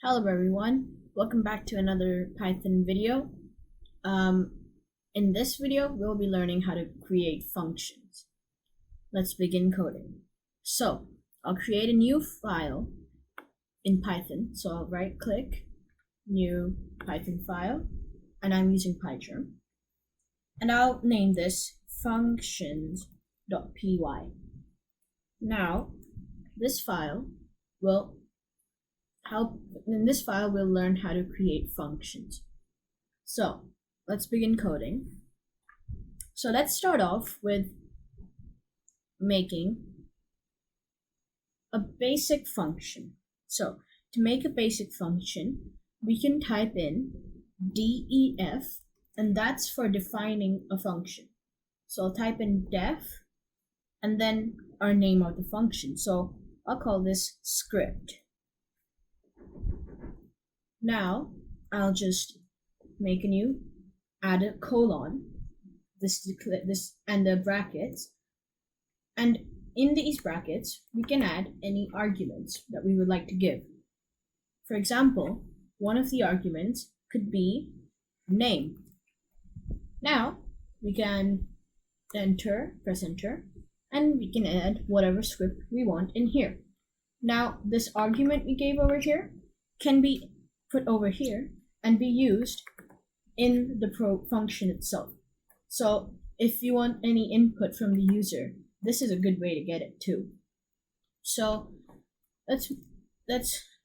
Hello everyone, welcome back to another Python video. Um, in this video, we'll be learning how to create functions. Let's begin coding. So, I'll create a new file in Python. So I'll right click, new Python file, and I'm using PyCharm. And I'll name this functions.py. Now, this file will in this file we'll learn how to create functions. So let's begin coding. So let's start off with making a basic function. So to make a basic function, we can type in def, and that's for defining a function. So I'll type in def and then our name of the function. So I'll call this script. Now I'll just make a new, add a colon, this and the brackets, and in these brackets we can add any arguments that we would like to give. For example, one of the arguments could be name. Now we can press enter, and we can add whatever script we want in here. Now this argument we gave over here can be put over here and be used in the function itself. So if you want any input from the user, this is a good way to get it too. So let's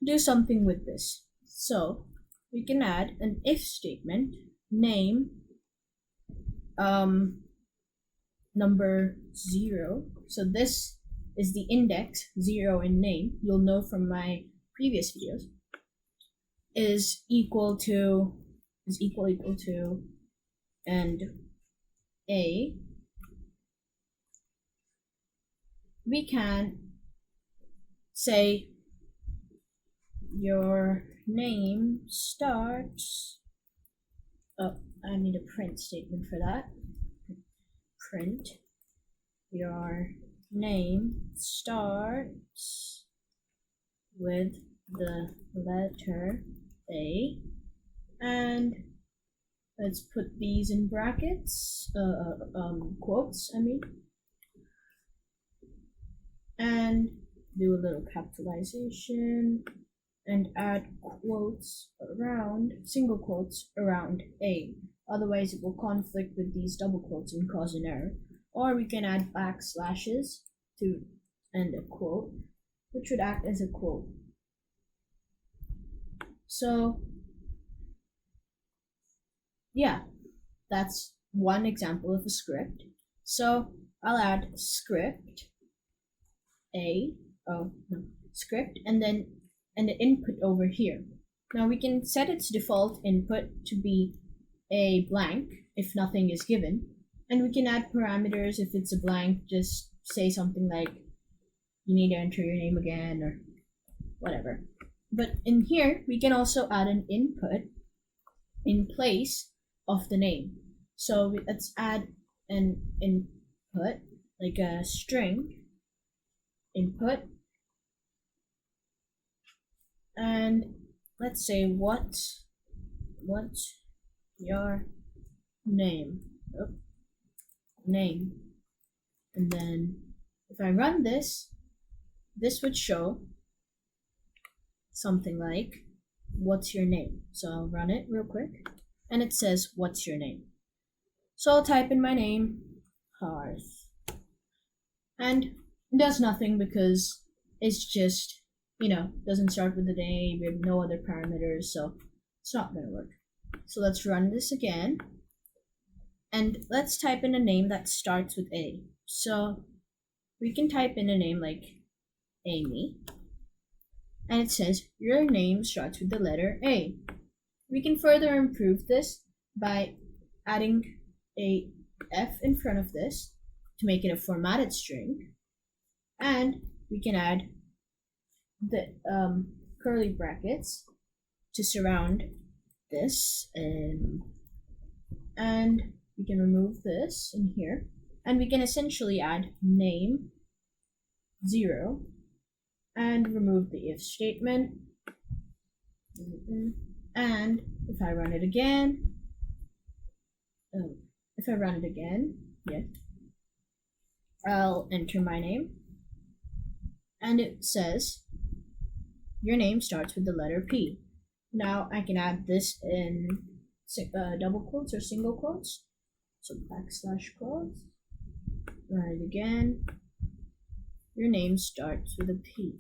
do something with this. So we can add an if statement, name number 0. So this is the index 0 in name. You'll know from my previous videos. Is equal to, and a, we can say your name starts, I need a print statement for that. Print your name starts with the letter A, and let's put these in brackets, quotes, and do a little capitalization and add quotes around, single quotes around A. Otherwise it will conflict with these double quotes and cause an error. Or we can add backslashes to end a quote, which would act as a quote. So yeah, that's one example of a script. So I'll add script script and then the input over here. Now we can set its default input to be a blank if nothing is given, and we can add parameters. If it's a blank, just say something like you need to enter your name again or whatever. But in here, we can also add an input in place of the name. So let's add an input, like a string input, and let's say what's your name? Name. And then if I run this would show something like what's your name. So I'll run it real quick, and it says what's your name. So I'll type in my name, Harth, and it does nothing because it's just, doesn't start with the name. We have no other parameters, so it's not gonna work. So let's run this again, and let's type in a name that starts with A. So we can type in a name like Amy, and it says your name starts with the letter A. We can further improve this by adding a F in front of this to make it a formatted string, and we can add the curly brackets to surround this, and we can remove this in here, and we can essentially add name 0 and remove the if statement And if I run it again, yes, I'll enter my name, and it says your name starts with the letter P. Now I can add this in double quotes or single quotes. So backslash quotes. Run it again. Your name starts with a P.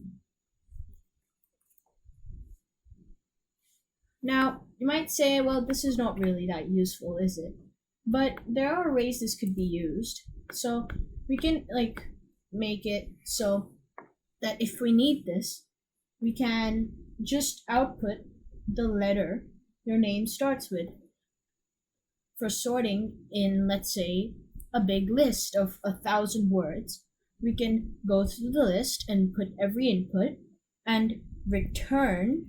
Now, you might say, well, this is not really that useful, is it? But there are ways this could be used. So we can make it so that if we need this, we can just output the letter your name starts with. For sorting in, let's say, a big list of 1,000 words, we can go through the list and put every input and return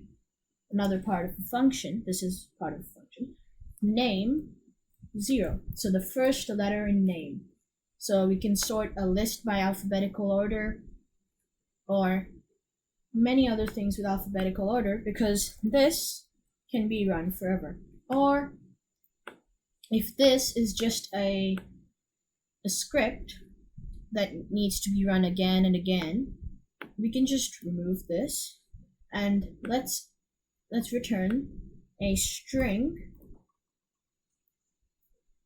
another part of the function. This is part of the function. Name 0. So the first letter in name. So we can sort a list by alphabetical order or many other things with alphabetical order, because this can be run forever. Or if this is just a script that needs to be run again and again, we can just remove this and let's return a string,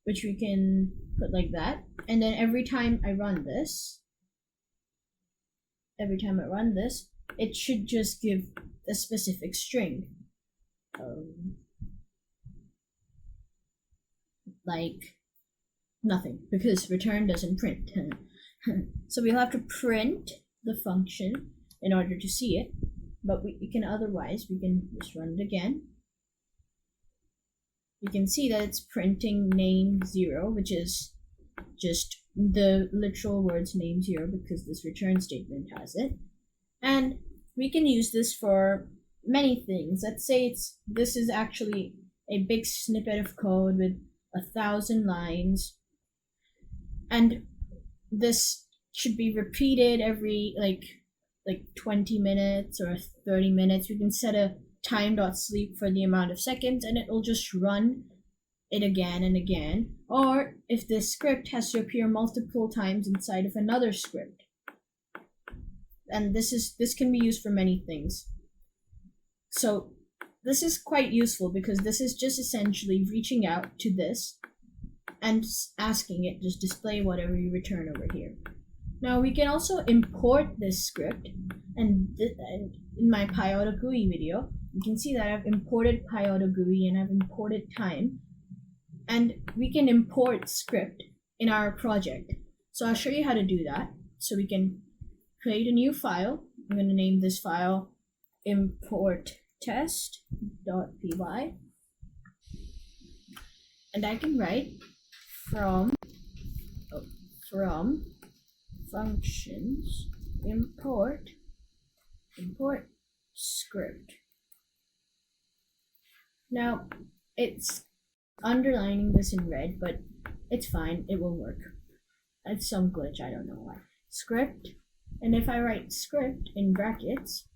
which we can put like that. And then every time I run this, it should just give a specific string. Like nothing, because return doesn't print. So we'll have to print the function in order to see it, but we can just run it again. You can see that it's printing name 0, which is just the literal words name 0 because this return statement has it. And we can use this for many things. Let's say this is actually a big snippet of code with 1,000 lines, and this should be repeated every like 20 minutes or 30 minutes. We can set a time.sleep for the amount of seconds, and it will just run it again and again. Or if this script has to appear multiple times inside of another script, and this can be used for many things. So this is quite useful because this is just essentially reaching out to this and asking it just display whatever you return over here. Now we can also import this script, and in my PyAuto GUI video, you can see that I've imported PyAuto GUI and I've imported time, and we can import script in our project. So I'll show you how to do that. So we can create a new file. I'm going to name this file import test.py, and I can write from functions import script. Now it's underlining this in red, but it's fine, it will work. It's some glitch, I don't know why. Script, and if I write script in brackets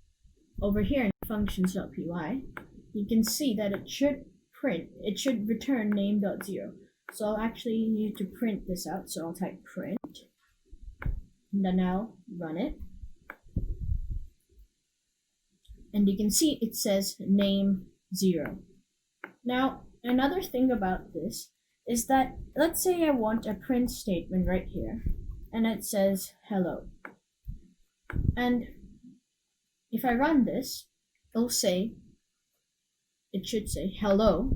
over here in functions.py, you can see that it should return name.0. So I'll actually need to print this out, so I'll type print, and then I'll run it. And you can see it says name 0. Now, another thing about this is that, let's say I want a print statement right here, and it says hello. And if I run this, it should say hello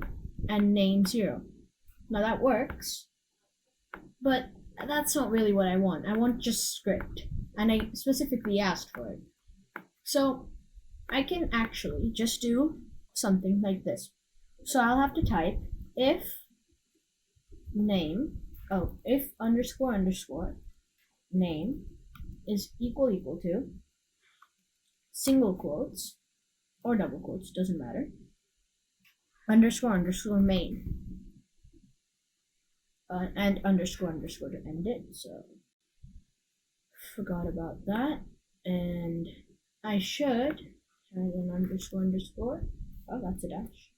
and name 0. Now that works, but that's not really what I want. I want just script, and I specifically asked for it. So I can actually just do something like this. So I'll have to type if underscore name is equal to single quotes or double quotes, doesn't matter, underscore main, and underscore to end it. So forgot about that, and I should add an underscore. Oh, that's a dash.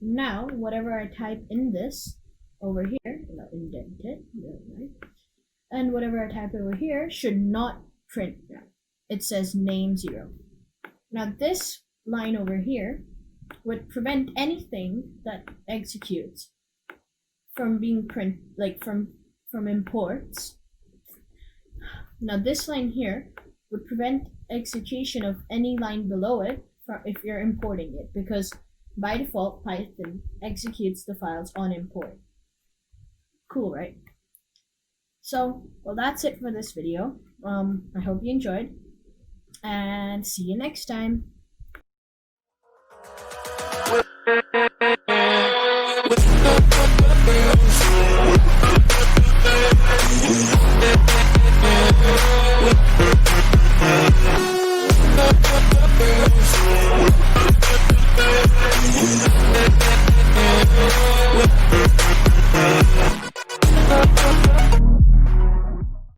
Now, whatever I type in this over here, I'll indent it, right? And whatever I type over here should not print now. It says name 0. Now this line over here would prevent anything that executes from being from imports. Now this line here would prevent execution of any line below it if you're importing it, because by default Python executes the files on import. Cool, right? So, well, that's it for this video. I hope you enjoyed, and see you next time.